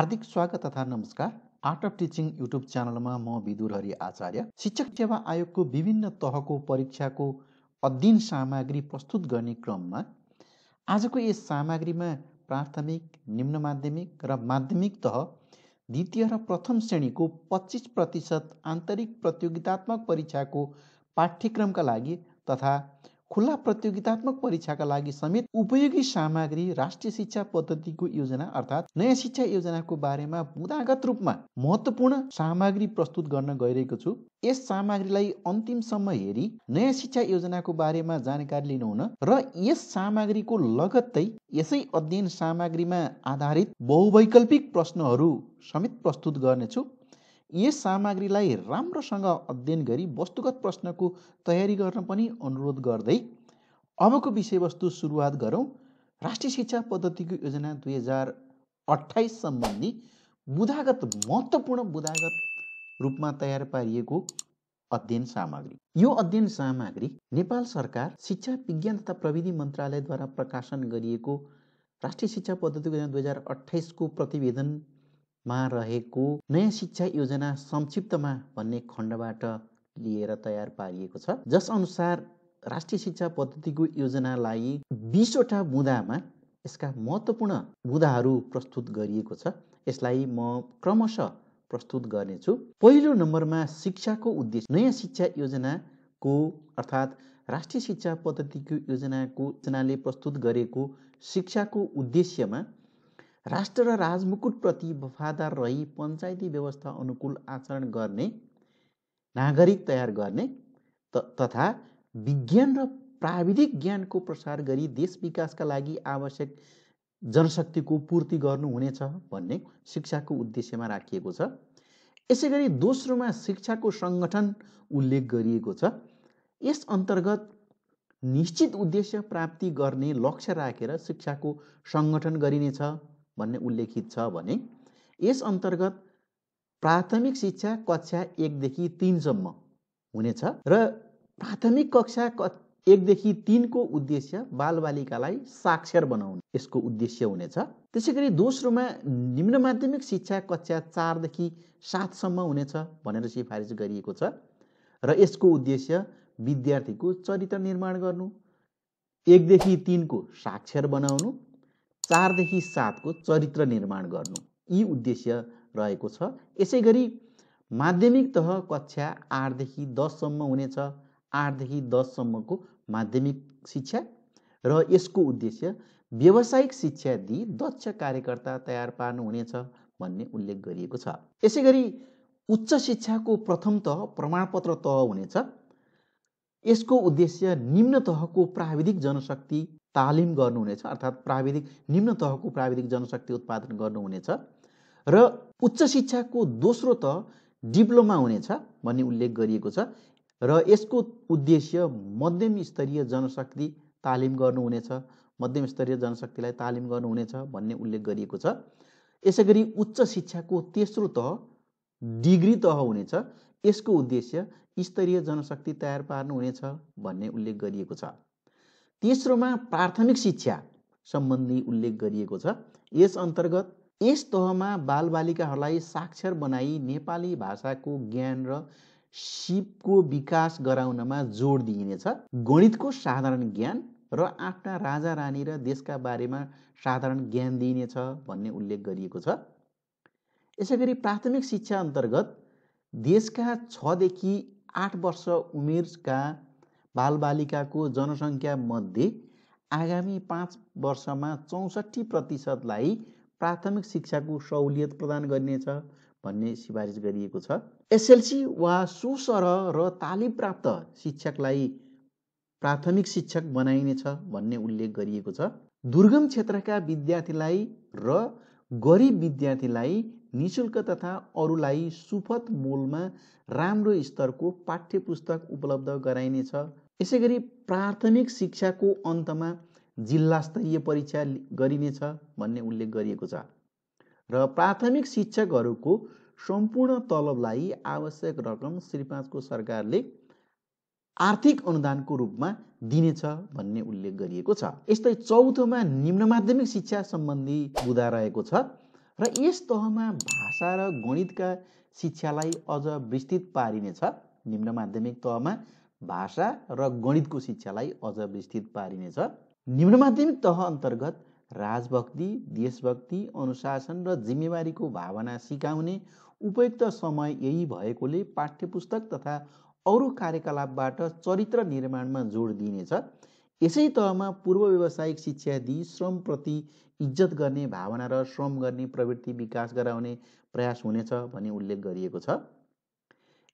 हार्दिक स्वागत तथा नमस्कार। आर्ट अफ टिचिङ युट्युब च्यानलमा म विदुर हरि आचार्य शिक्षक सेवा आयोगको विभिन्न तहको परीक्षाको अध्ययन सामग्री प्रस्तुत गर्ने क्रममा आजको यस सामग्रीमा प्राथमिक, निम्न माध्यमिक र माध्यमिक तह द्वितीय र प्रथम श्रेणीको 25% आन्तरिक प्रतियोगितात्मक परीक्षाको पाठ्यक्रमका लागि तथा खुला प्रतियोगितात्मक परीक्षाका लागि समेत उपयोगी सामग्री राष्ट्रिय शिक्षा पद्धतिको योजना अर्थात् नयाँ शिक्षा योजनाको बारेमा बुदागत रूपमा महत्त्वपूर्ण सामग्री प्रस्तुत गर्न गइरहेको छु। यस सामग्रीलाई अन्तिमसम्म हेरी नयाँ शिक्षा योजनाको बारेमा जानकारी लिनुहुन र यस सामग्रीको लगत्तै यसै अध्ययन सामग्रीमा आधारित बहुवैकल्पिक प्रश्नहरू समेत प्रस्तुत गर्नेछु। यस सामग्रीलाई राम्रोसँग अध्ययन गरी वस्तुगत प्रश्नको तयारी गर्न पनि अनुरोध गर्दै अबको विषयवस्तु सुरुवात गरौँ। राष्ट्रिय शिक्षा पद्धतिको योजना 2028 सम्बन्धी महत्त्वपूर्ण बुदागत रूपमा तयार पारिएको अध्ययन सामग्री। यो अध्ययन सामग्री नेपाल सरकार शिक्षा विज्ञान तथा प्रविधि मन्त्रालयद्वारा प्रकाशन गरिएको राष्ट्रिय शिक्षा पद्धतिको योजना 2028 को प्रतिवेदनमा रहेको नयाँ शिक्षा योजना संक्षिप्तमा भन्ने खण्डबाट लिएर तयार पारिएको छ, जस अनुसार राष्ट्रिय शिक्षा पद्धतिको योजनालाई 20वटा बुँदामा यसका महत्त्वपूर्ण बुँदाहरू प्रस्तुत गरिएको छ। यसलाई म क्रमशः प्रस्तुत गर्नेछु। पहिलो नम्बरमा शिक्षाको उद्देश्य। नयाँ शिक्षा योजनाको अर्थात् राष्ट्रिय शिक्षा पद्धतिको योजनाले प्रस्तुत गरेको शिक्षाको उद्देश्यमा राष्ट्र र राजमुकुटप्रति वफादार रही पञ्चायती व्यवस्था अनुकूल आचरण गर्ने, नागरिक तयार गर्ने तथा विज्ञान र प्राविधिक ज्ञानको प्रसार गरी देश विकासका लागि आवश्यक जनशक्तिको पूर्ति गर्नुहुनेछ भन्ने शिक्षाको उद्देश्यमा राखिएको छ। यसैगरी दोस्रोमा शिक्षाको सङ्गठन उल्लेख गरिएको छ। यस अन्तर्गत निश्चित उद्देश्य प्राप्ति गर्ने लक्ष्य राखेर शिक्षाको सङ्गठन गरिनेछ भन्ने उल्लेखित छ भने यस अन्तर्गत प्राथमिक शिक्षा कक्षा 1 देखि 3 सम्म हुनेछ र प्राथमिक कक्षा 1 देखि 3 को उद्देश्य बालबालिकालाई साक्षर बनाउनु यसको उद्देश्य हुनेछ। त्यसैगरी दोस्रोमा निम्न माध्यमिक शिक्षा कक्षा 4 देखि 7 सम्म हुनेछ भनेर सिफारिस गरिएको छ र यसको उद्देश्य विद्यार्थीको चरित्र निर्माण गर्नु, 1 देखि 3 को साक्षर बनाउनु, 4 देखि 7 को चरित्र निर्माण गर्नु, यी उद्देश्य रहेको छ। यसैगरी माध्यमिक तह कक्षा 8 देखि 10 सम्म हुनेछ, 8 देखि 10 सम्मको माध्यमिक शिक्षा र यसको उद्देश्य व्यावसायिक शिक्षा दिई दक्ष कार्यकर्ता तयार पार्नु हुनेछ भन्ने उल्लेख गरिएको छ। यसैगरी उच्च शिक्षाको प्रथम तह प्रमाणपत्र तह हुनेछ। यसको उद्देश्य निम्न तहको प्राविधिक जनशक्ति तालिम गर्नुहुनेछ अर्थात् निम्न तहको प्राविधिक जनशक्ति उत्पादन गर्नुहुनेछ र उच्च शिक्षाको दोस्रो तह डिप्लोमा हुनेछ भन्ने उल्लेख गरिएको छ र यसको उद्देश्य मध्यम स्तरीय जनशक्ति तालिम गर्नुहुनेछ, मध्यम स्तरीय जनशक्तिलाई तालिम गर्नुहुनेछ भन्ने उल्लेख गरिएको छ। यसैगरी उच्च शिक्षाको तेस्रो तह डिग्री तह हुनेछ। यसको उद्देश्य स्तरीय जनशक्ति तयार पार्नु हुनेछ भन्ने उल्लेख गरिएको छ। तेस्रोमा प्राथमिक शिक्षा सम्बन्धी उल्लेख गरिएको छ। यस अन्तर्गत यस तहमा बालबालिकाहरूलाई साक्षर बनाई नेपाली भाषाको ज्ञान र सिपको विकास गराउनमा जोड दिइनेछ। गणितको साधारण ज्ञान र आफ्ना राजा रानी र देशका बारेमा साधारण ज्ञान दिइनेछ भन्ने उल्लेख गरिएको छ। यसैगरी प्राथमिक शिक्षा अन्तर्गत देशका 6 देखि 8 वर्ष उमेरका बालबालिकाको जनसङ्ख्या मध्ये आगामी 5 वर्षमा 64% प्राथमिक शिक्षाको सहुलियत प्रदान गरिनेछ भन्ने सिफारिस गरिएको छ। एसएलसी वा सोसरह र तालिम प्राप्त शिक्षकलाई प्राथमिक शिक्षक बनाइनेछ भन्ने उल्लेख गरिएको छ। दुर्गम क्षेत्रका विद्यार्थीलाई र गरिब विद्यार्थीलाई निशुल्क तथा अरूलाई सुपथ मोलमा राम्रो स्तरको पाठ्य पुस्तक उपलब्ध गराइनेछ। यसैगरी प्राथमिक शिक्षाको अन्तमा जिल्ला स्तरीय परीक्षा गरिनेछ भन्ने उल्लेख गरिएको छ र प्राथमिक शिक्षकहरूको सम्पूर्ण तलबलाई आवश्यक रकम श्री 5 को सरकारले आर्थिक अनुदानको रूपमा दिनेछ भन्ने उल्लेख गरिएको छ। यस्तै चौथोमा निम्न माध्यमिक शिक्षा सम्बन्धी बुँदा रहेको छ र यस तहमा भाषा र गणितका शिक्षालाई अझ विस्तृत पारिनेछ। निम्न माध्यमिक तहमा भाषा र गणितको शिक्षालाई अझ विस्तृत पारिनेछ। निम्न माध्यमिक तह अन्तर्गत राजभक्ति, देशभक्ति, अनुशासन र जिम्मेवारीको भावना सिकाउने उपयुक्त समय यही भएकोले पाठ्यपुस्तक तथा अरू कार्यकलापबाट चरित्र निर्माणमा जोड दिइनेछ। यसै तहमा पूर्व व्यावसायिक शिक्षा दिई श्रमप्रति इज्जत गर्ने भावना र श्रम गर्ने प्रवृत्ति विकास गराउने प्रयास हुनेछ भनी उल्लेख गरिएको छ।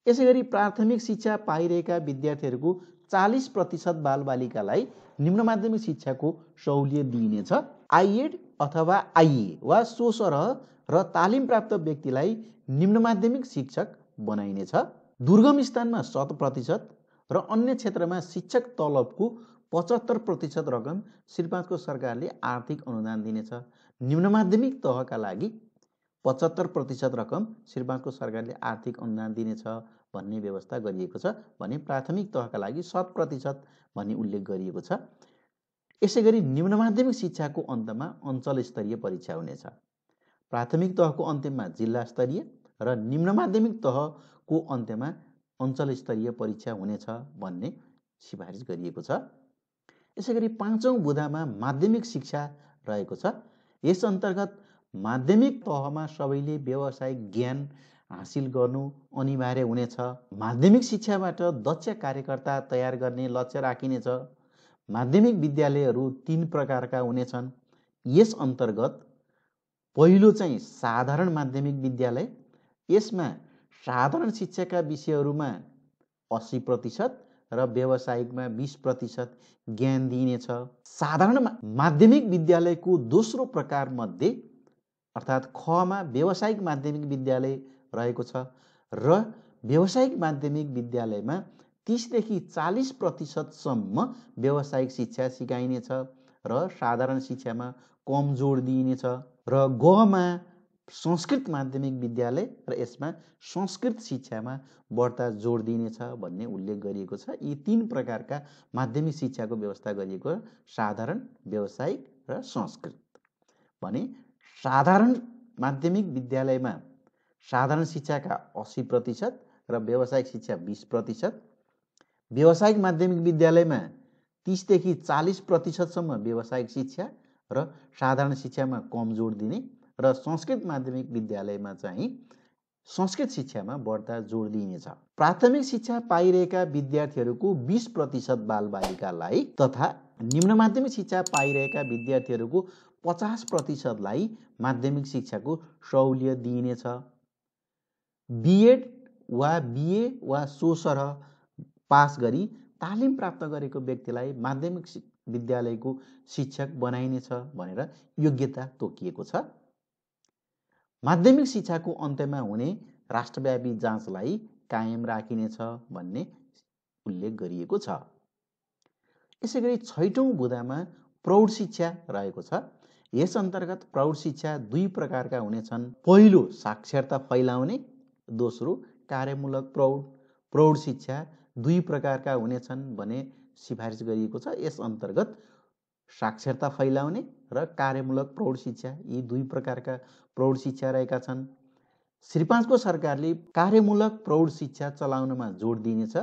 यसैगरी प्राथमिक शिक्षा पाइरहेका विद्यार्थीहरूको 40% बालबालिकालाई निम्न माध्यमिक शिक्षाको सहुलियत दिइनेछ। आइएड अथवा आइए वा सोसरह र तालिम प्राप्त व्यक्तिलाई निम्न माध्यमिक शिक्षक बनाइनेछ। दुर्गम स्थानमा 100% र अन्य क्षेत्रमा शिक्षक तलबको 75% रकम श्री 5 को सरकारले आर्थिक अनुदान दिनेछ। निम्न माध्यमिक तहका लागि 75% रकम श्री 5 को सरकारले आर्थिक अनुदान दिनेछ भन्ने व्यवस्था गरिएको छ भने प्राथमिक तहका लागि 100% भन्ने उल्लेख गरिएको छ। यसैगरी निम्न माध्यमिक शिक्षाको अन्तमा अञ्चल स्तरीय परीक्षा हुनेछ। प्राथमिक तहको अन्त्यमा जिल्ला स्तरीय र निम्न माध्यमिक तहको अन्त्यमा अञ्चल स्तरीय परीक्षा हुनेछ भन्ने सिफारिस गरिएको छ। यसैगरी 5औं बुँदामा माध्यमिक शिक्षा रहेको छ। यस अन्तर्गत माध्यमिक तहमा सबैले व्यावसायिक ज्ञान हासिल गर्नु अनिवार्य हुनेछ। माध्यमिक शिक्षाबाट दक्ष कार्यकर्ता तयार गर्ने लक्ष्य राखिनेछ। माध्यमिक विद्यालयहरू 3 प्रकारका हुनेछन्। यस अन्तर्गत पहिलो चाहिँ साधारण माध्यमिक विद्यालय। यसमा साधारण शिक्षाका विषयहरूमा 80% र व्यावसायिकमा 20% ज्ञान दिइनेछ। साधारण माध्यमिक विद्यालयको दोस्रो प्रकार मध्ये अर्थात् खमा व्यावसायिक माध्यमिक विद्यालय रहेको छ र व्यावसायिक माध्यमिक विद्यालयमा 30 देखि 40% सम्म व्यावसायिक शिक्षा सिकाइनेछ र साधारण शिक्षामा कम जोड दिइनेछ। र गमा संस्कृत माध्यमिक विद्यालय र यसमा संस्कृत शिक्षामा बढ्ता जोड दिइनेछ भन्ने उल्लेख गरिएको छ। यी 3 प्रकारका माध्यमिक शिक्षाको व्यवस्था गरिएको साधारण, व्यावसायिक र संस्कृत भने साधारण माध्यमिक विद्यालयमा साधारण शिक्षाका 80% र व्यावसायिक शिक्षा 20%। व्यावसायिक माध्यमिक विद्यालयमा 30 देखि 40% सम्म व्यावसायिक शिक्षा र साधारण शिक्षामा कम जोड दिने र संस्कृत माध्यमिक विद्यालयमा चाहिँ संस्कृत शिक्षामा बढ्ता जोड दिइनेछ। प्राथमिक शिक्षा पाइरहेका विद्यार्थीहरूको 20% बालबालिकालाई तथा निम्न माध्यमिक शिक्षा पाइरहेका विद्यार्थीहरूको 50% लाई माध्यमिक शिक्षाको सहुलियत दिइनेछ। बिएड वा बिए वा सोसरह पास गरी तालिम प्राप्त गरेको व्यक्तिलाई माध्यमिक विद्यालयको शिक्षक बनाइनेछ भनेर योग्यता तोकिएको छ। माध्यमिक शिक्षाको अन्त्यमा हुने राष्ट्रव्यापी जाँचलाई कायम राखिनेछ भन्ने उल्लेख गरिएको छ। यसैगरी 6औं बुँदामा प्रौढ शिक्षा रहेको छ। यस अन्तर्गत प्रौढ शिक्षा 2 प्रकारका हुनेछन्। पहिलो साक्षरता फैलाउने, दोस्रो कार्यमूलक प्रौढ। प्रौढ शिक्षा 2 प्रकारका हुनेछन् भने सिफारिस गरिएको छ। यस अन्तर्गत साक्षरता फैलाउने र कार्यमूलक प्रौढ शिक्षा यी 2 प्रकारका प्रौढ शिक्षा रहेका छन्। श्री 5 को सरकारले कार्यमूलक प्रौढ शिक्षा चलाउनमा जोड दिनेछ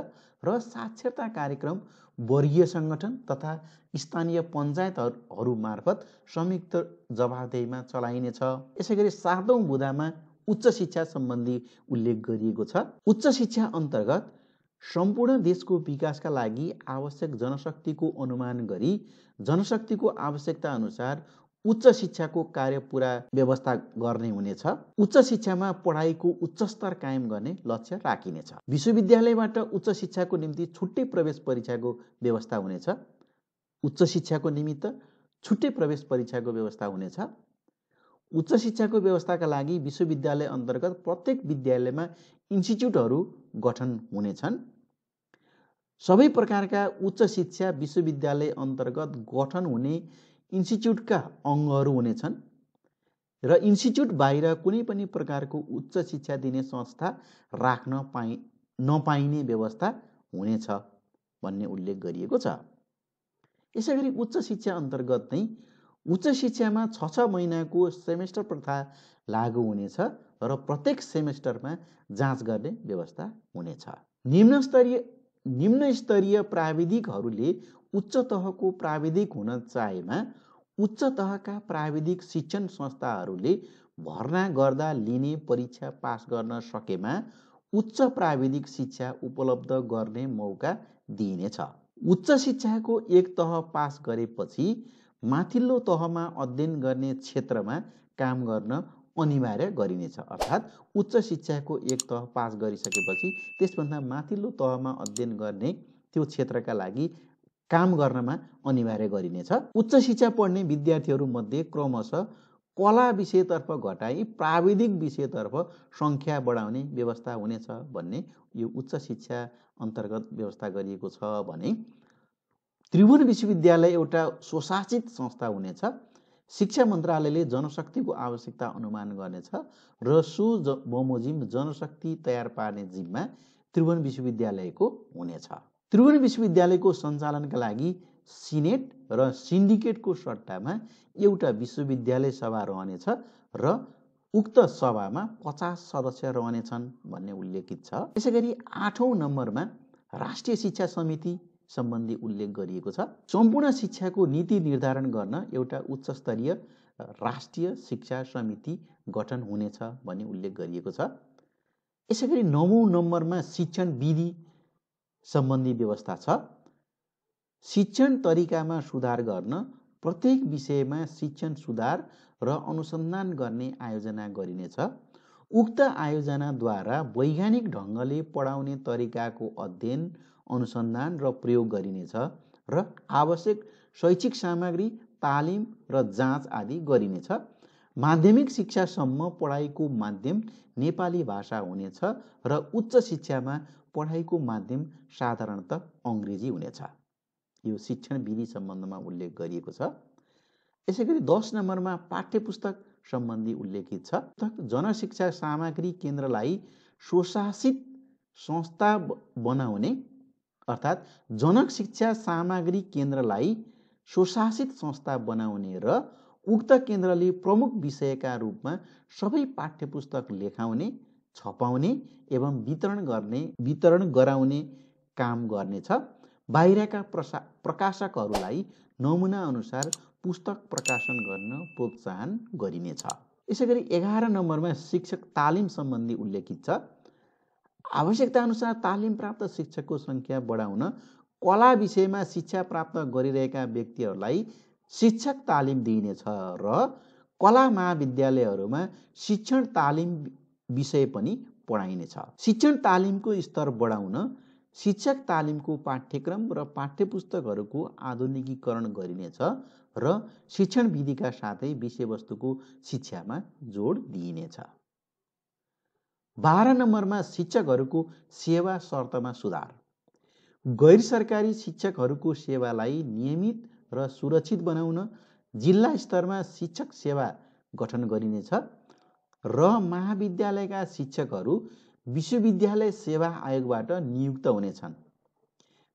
र साक्षरता कार्यक्रम वर्गीय सङ्गठन तथा स्थानीय पञ्चायतहरू मार्फत संयुक्त जवाफदेहीमा चलाइनेछ। यसैगरी 7औं बुँदामा उच्च शिक्षा सम्बन्धी उल्लेख गरिएको छ। उच्च शिक्षा अन्तर्गत सम्पूर्ण देशको विकासका लागि आवश्यक जनशक्तिको अनुमान गरी जनशक्तिको आवश्यकता अनुसार उच्च शिक्षाको कार्य पूरा व्यवस्था गर्ने हुनेछ। उच्च शिक्षामा पढाइको उच्च स्तर कायम गर्ने लक्ष्य राखिनेछ। विश्वविद्यालयबाट उच्च शिक्षाको निम्ति छुट्टै प्रवेश परीक्षाको व्यवस्था हुनेछ। उच्च शिक्षाको निमित्त छुट्टै प्रवेश परीक्षाको व्यवस्था हुनेछ। उच्च शिक्षाको व्यवस्थाका लागि विश्वविद्यालय अन्तर्गत प्रत्येक विद्यालयमा इन्स्टिच्युटहरू गठन हुनेछन्। सबै प्रकारका उच्च शिक्षा विश्वविद्यालय अन्तर्गत गठन हुने इन्स्टिच्युटका अङ्गहरू हुनेछन् र इन्स्टिच्युट बाहिर कुनै पनि प्रकारको उच्च शिक्षा दिने संस्था राख्न नपाइने व्यवस्था हुनेछ भन्ने उल्लेख गरिएको छ। यसैगरी उच्च शिक्षा अन्तर्गत नै उच्च शिक्षामा 6 महिनाको सेमेस्टर प्रथा लागू हुनेछ र प्रत्येक सेमेस्टरमा जाँच गर्ने व्यवस्था हुनेछ। निम्न स्तरीय प्राविधिकहरूले उच्च तहको प्राविधिक हुन चाहेमा उच्च तहका प्राविधिक शिक्षण संस्थाहरूले भर्ना गर्दा लिने परीक्षा पास गर्न सकेमा उच्च प्राविधिक शिक्षा उपलब्ध गर्ने मौका दिइनेछ। उच्च शिक्षाको एक तह पास गरेपछि माथिल्लो तहमा अध्ययन गर्ने क्षेत्रमा काम गर्न अनिवार्य गरिनेछ। अर्थात् उच्च शिक्षाको एक तह पास गरिसकेपछि त्यसभन्दा माथिल्लो तहमा अध्ययन गर्ने त्यो क्षेत्रका लागि काम गर्नमा अनिवार्य गरिनेछ। उच्च शिक्षा पढ्ने विद्यार्थीहरूमध्ये क्रमशः कला विषयतर्फ घटाई प्राविधिक विषयतर्फ सङ्ख्या बढाउने व्यवस्था हुनेछ भन्ने यो उच्च शिक्षा अन्तर्गत व्यवस्था गरिएको छ भने त्रिभुवन विश्वविद्यालय एउटा स्वशासित संस्था हुनेछ। शिक्षा मन्त्रालयले जनशक्तिको आवश्यकता अनुमान गर्नेछ र सो बमोजिम जनशक्ति तयार पार्ने जिम्मा त्रिभुवन विश्वविद्यालयको हुनेछ। त्रिभुवन विश्वविद्यालयको सञ्चालनका लागि सिनेट र सिन्डिकेटको सट्टामा एउटा विश्वविद्यालय सभा रहनेछ र उक्त सभामा 50 सदस्य रहनेछन् भन्ने उल्लेखित छ। त्यसैगरी 8औं नम्बरमा राष्ट्रिय शिक्षा समिति सम्बन्धी उल्लेख गरिएको छ। सम्पूर्ण शिक्षाको नीति निर्धारण गर्न एउटा उच्च स्तरीय राष्ट्रिय शिक्षा समिति गठन हुनेछ भन्ने उल्लेख गरिएको छ। यसैगरी 9औं नम्बरमा शिक्षण विधि सम्बन्धी व्यवस्था छ। शिक्षण तरिकामा सुधार गर्न प्रत्येक विषयमा शिक्षण सुधार र अनुसन्धान गर्ने आयोजना गरिनेछ। उक्त आयोजनाद्वारा वैज्ञानिक ढङ्गले पढाउने तरिकाको अध्ययन अनुसन्धान र प्रयोग गरिनेछ र आवश्यक शैक्षिक सामग्री तालिम र जाँच आदि गरिनेछ। माध्यमिक शिक्षासम्म पढाइको माध्यम नेपाली भाषा हुनेछ र उच्च शिक्षामा पढाइको माध्यम साधारणतः अङ्ग्रेजी हुनेछ। यो शिक्षण विधि सम्बन्धमा उल्लेख गरिएको छ। यसैगरी 10 नम्बरमा पाठ्यपुस्तक सम्बन्धी उल्लेखित छ। जनशिक्षा सामग्री केन्द्रलाई स्वशासित संस्था बनाउने अर्थात् जनक शिक्षा सामग्री केन्द्रलाई स्वशासित संस्था बनाउने र उक्त केन्द्रले प्रमुख विषयका रूपमा सबै पाठ्यपुस्तक लेखाउने, छपाउने एवं वितरण गराउने काम गर्नेछ। बाहिरका प्रकाशकहरूलाई नमुना अनुसार पुस्तक प्रकाशन गर्न प्रोत्साहन गरिनेछ। यसैगरी 11 नम्बरमा शिक्षक तालिम सम्बन्धी उल्लेखित छ। आवश्यकता अनुसार तालिम प्राप्त शिक्षकको सङ्ख्या बढाउन कला विषयमा शिक्षा प्राप्त गरिरहेका व्यक्तिहरूलाई शिक्षक तालिम दिइनेछ र कला महाविद्यालयहरूमा शिक्षण तालिम विषय पनि पढाइनेछ। शिक्षण तालिमको स्तर बढाउन शिक्षक तालिमको पाठ्यक्रम र पाठ्यपुस्तकहरूको आधुनिकीकरण गरिनेछ र शिक्षण विधिका साथै विषयवस्तुको शिक्षामा जोड दिइनेछ। 12 नम्बरमा शिक्षकहरूको सेवा शर्तमा सुधार। गैर सरकारी शिक्षकहरूको सेवालाई नियमित र सुरक्षित बनाउन जिल्ला स्तरमा शिक्षक सेवा गठन गरिनेछ र महाविद्यालयका शिक्षकहरू विश्वविद्यालय सेवा आयोगबाट नियुक्त हुनेछन्।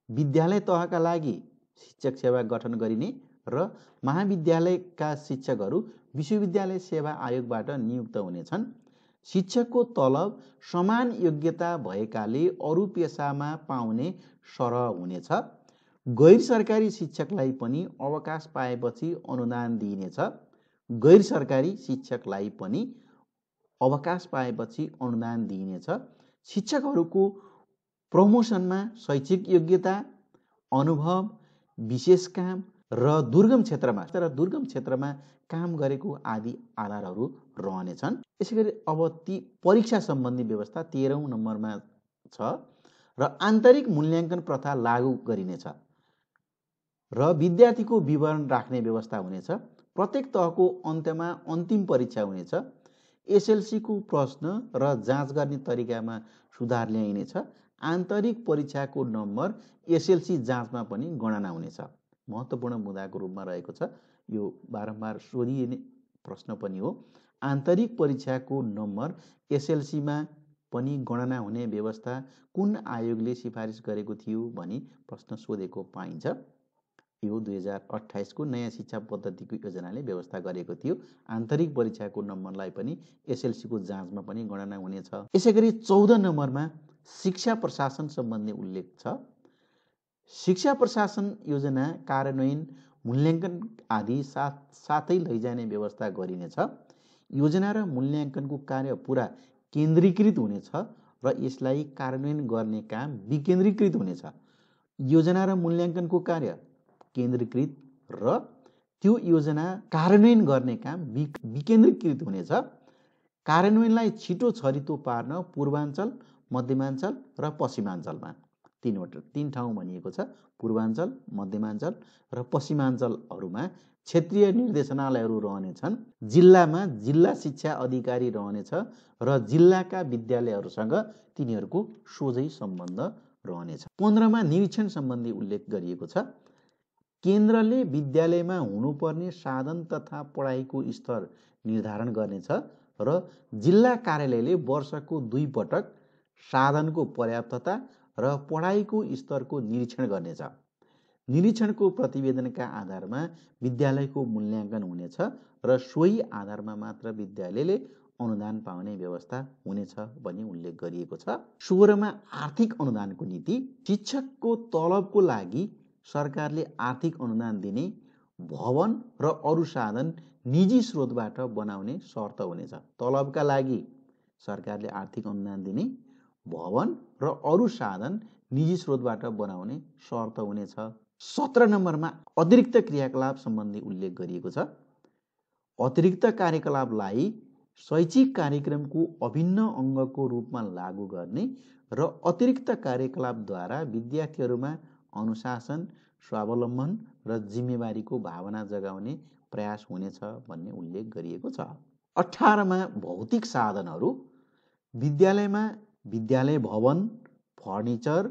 विद्यालय तहका लागि शिक्षक सेवा गठन गरिने र महाविद्यालयका शिक्षकहरू विश्वविद्यालय सेवा आयोगबाट नियुक्त हुनेछन्। शिक्षकको तलब समान योग्यता भएकाले अरू पेसामा पाउने सरह हुनेछ। गैर सरकारी शिक्षकलाई पनि अवकाश पाएपछि अनुदान दिइनेछ। गैर सरकारी शिक्षकलाई पनि अवकाश पाएपछि अनुदान दिइनेछ। शिक्षकहरूको प्रमोसनमा शैक्षिक योग्यता, अनुभव, विशेष काम र दुर्गम क्षेत्रमा काम गरेको आदि आधारहरू रहनेछन्। यसैगरी अब ती परीक्षा सम्बन्धी व्यवस्था 13औं नम्बरमा छ र आन्तरिक मूल्याङ्कन प्रथा लागू गरिनेछ र विद्यार्थीको विवरण राख्ने व्यवस्था हुनेछ। प्रत्येक तहको अन्त्यमा अन्तिम परीक्षा हुनेछ। एसएलसीको प्रश्न र जाँच गर्ने तरिकामा सुधार ल्याइनेछ। आन्तरिक परीक्षाको नम्बर एसएलसी जाँचमा पनि गणना हुनेछ। महत्त्वपूर्ण मुद्दाको रूपमा रहेको छ। यो बारम्बार सोधिने प्रश्न पनि हो। आन्तरिक परीक्षाको नम्बर एसएलसीमा पनि गणना हुने व्यवस्था कुन आयोगले सिफारिस गरेको थियो भनी प्रश्न सोधेको पाइन्छ। यो 2028 को नयाँ शिक्षा पद्धतिको योजनाले व्यवस्था गरेको थियो। आन्तरिक परीक्षाको नम्बरलाई पनि एसएलसी को जाँचमा पनि गणना हुनेछ। यसैगरी 14 नम्बरमा शिक्षा प्रशासन सम्बन्धी उल्लेख छ। शिक्षा प्रशासन योजना कार्यान्वयन, मूल्याङ्कन आदि साथै लैजाने व्यवस्था गरिनेछ। योजना र मूल्याङ्कनको कार्य पुरा केन्द्रीकृत हुनेछ र यसलाई कार्यान्वयन गर्ने काम विकेन्द्रीकृत हुनेछ। योजना र मूल्याङ्कनको कार्य केन्द्रीकृत र त्यो योजना कार्यान्वयन गर्ने काम विकेन्द्रीकृत हुनेछ। कार्यान्वयनलाई छिटो छरितो पार्न पूर्वाञ्चल, मध्यमाञ्चल र पश्चिमाञ्चलमा तीन ठाउँ भनिएको छ। पूर्वाञ्चल, मध्यमाञ्चल र पश्चिमाञ्चलहरूमा क्षेत्रीय निर्देशनालयहरू रहनेछन्। जिल्लामा जिल्ला शिक्षा अधिकारी रहनेछ र जिल्लाका विद्यालयहरूसँग तिनीहरूको सोझै सम्बन्ध रहनेछ। 15मा निरीक्षण सम्बन्धी उल्लेख गरिएको छ। केन्द्रले विद्यालयमा हुनुपर्ने साधन तथा पढाइको स्तर निर्धारण गर्नेछ र जिल्ला कार्यालयले वर्षको 2 पटक साधनको पर्याप्तता र पढाइको स्तरको निरीक्षण गर्नेछ। निरीक्षणको प्रतिवेदनका आधारमा विद्यालयको मूल्याङ्कन हुनेछ र सोही आधारमा मात्र विद्यालयले अनुदान पाउने व्यवस्था हुनेछ भनी उल्लेख गरिएको छ। 16मा आर्थिक अनुदानको नीति। शिक्षकको तलबको लागि सरकारले आर्थिक अनुदान दिने भवन र अरू साधन निजी स्रोतबाट बनाउने शर्त हुनेछ। तलबका लागि सरकारले आर्थिक अनुदान दिने भवन र अरू साधन निजी स्रोतबाट बनाउने शर्त हुनेछ। 17 नम्बरमा अतिरिक्त क्रियाकलाप सम्बन्धी उल्लेख गरिएको छ। अतिरिक्त कार्यकलापलाई शैक्षिक कार्यक्रमको अभिन्न अङ्गको रूपमा लागू गर्ने र अतिरिक्त कार्यकलापद्वारा विद्यार्थीहरूमा अनुशासन, स्वावलम्बन र जिम्मेवारीको भावना जगाउने प्रयास हुनेछ भन्ने उल्लेख गरिएको छ। 18मा भौतिक साधनहरू। विद्यालयमा विद्यालय भवन, फर्निचर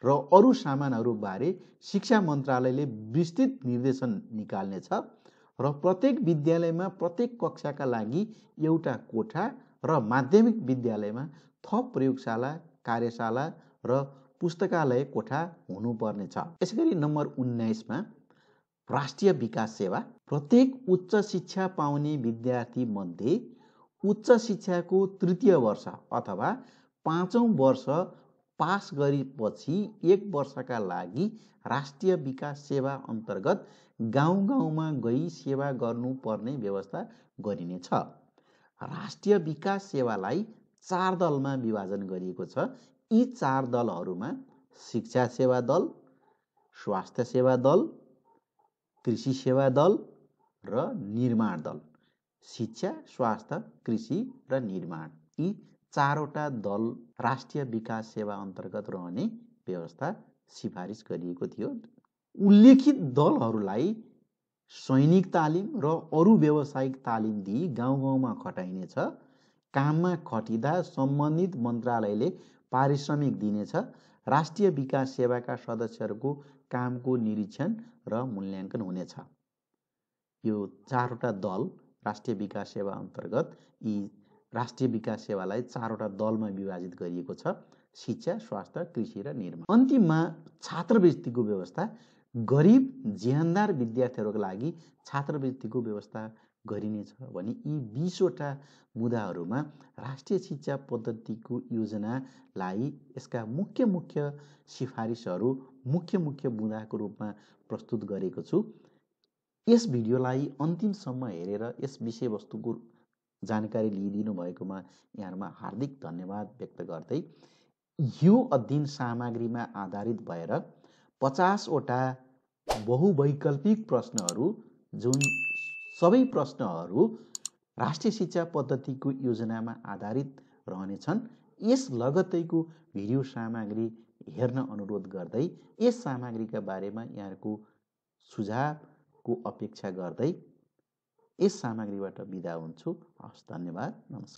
र अरू सामानहरूबारे शिक्षा मन्त्रालयले विस्तृत निर्देशन निकाल्नेछ र प्रत्येक विद्यालयमा प्रत्येक कक्षाका लागि एउटा कोठा र माध्यमिक विद्यालयमा थप प्रयोगशाला, कार्यशाला र पुस्तकालय कोठा हुनुपर्नेछ। यसैगरी नम्बर 19मा राष्ट्रिय विकास सेवा। प्रत्येक उच्च शिक्षा पाउने विद्यार्थी मध्ये उच्च शिक्षाको 3य वर्ष अथवा 5औं वर्ष पास गरेपछि 1 वर्षका लागि राष्ट्रिय विकास सेवा अन्तर्गत गाउँ गाउँमा गई सेवा गर्नुपर्ने व्यवस्था गरिनेछ। राष्ट्रिय विकास सेवालाई 4 दलमा विभाजन गरिएको छ। यी 4 दलहरूमा शिक्षा सेवा दल, स्वास्थ्य सेवा दल, कृषि सेवा दल र निर्माण दल। शिक्षा, स्वास्थ्य, कृषि र निर्माण, यी 4वटा दल राष्ट्रिय विकास सेवा अन्तर्गत रहने व्यवस्था सिफारिस गरिएको थियो। उल्लेखित दलहरूलाई सैनिक तालिम र अरू व्यावसायिक तालिम दिई गाउँ गाउँमा खटाइनेछ। काममा खटिँदा सम्बन्धित मन्त्रालयले पारिश्रमिक दिनेछ। राष्ट्रिय विकास सेवाका सदस्यहरूको कामको निरीक्षण र मूल्याङ्कन हुनेछ। यो 4वटा दल राष्ट्रिय विकास सेवा अन्तर्गत यी राष्ट्रिय विकास सेवालाई 4वटा दलमा विभाजित गरिएको छ। शिक्षा, स्वास्थ्य, कृषि र निर्माण। अन्तिममा छात्रवृत्तिको व्यवस्था। गरिब ज्यानदार विद्यार्थीहरूका लागि छात्रवृत्तिको व्यवस्था गरिनेछ भने यी 20वटा मुद्दाहरूमा राष्ट्रिय शिक्षा पद्धतिको योजनालाई यसका मुख्य सिफारिसहरू, मुख्य मुद्दाको रूपमा प्रस्तुत गरेको छु। यस भिडियोलाई अन्तिमसम्म हेरेर यस विषयवस्तुको जानकारी लिइदिनु भएकोमा यहाँहरूमा हार्दिक धन्यवाद व्यक्त गर्दै यो अध्ययन सामग्रीमा आधारित भएर 50वटा बहुवैकल्पिक प्रश्नहरू, जुन सबै प्रश्नहरू राष्ट्रिय शिक्षा पद्धतिको योजनामा आधारित रहनेछन्, यस लगत्तैको भिडियो सामग्री हेर्न अनुरोध गर्दै यस सामग्रीका बारेमा यहाँहरूको सुझावको अपेक्षा गर्दै यस सामग्रीबाट बिदा हुन्छु। हस्, धन्यवाद, नमस्कार।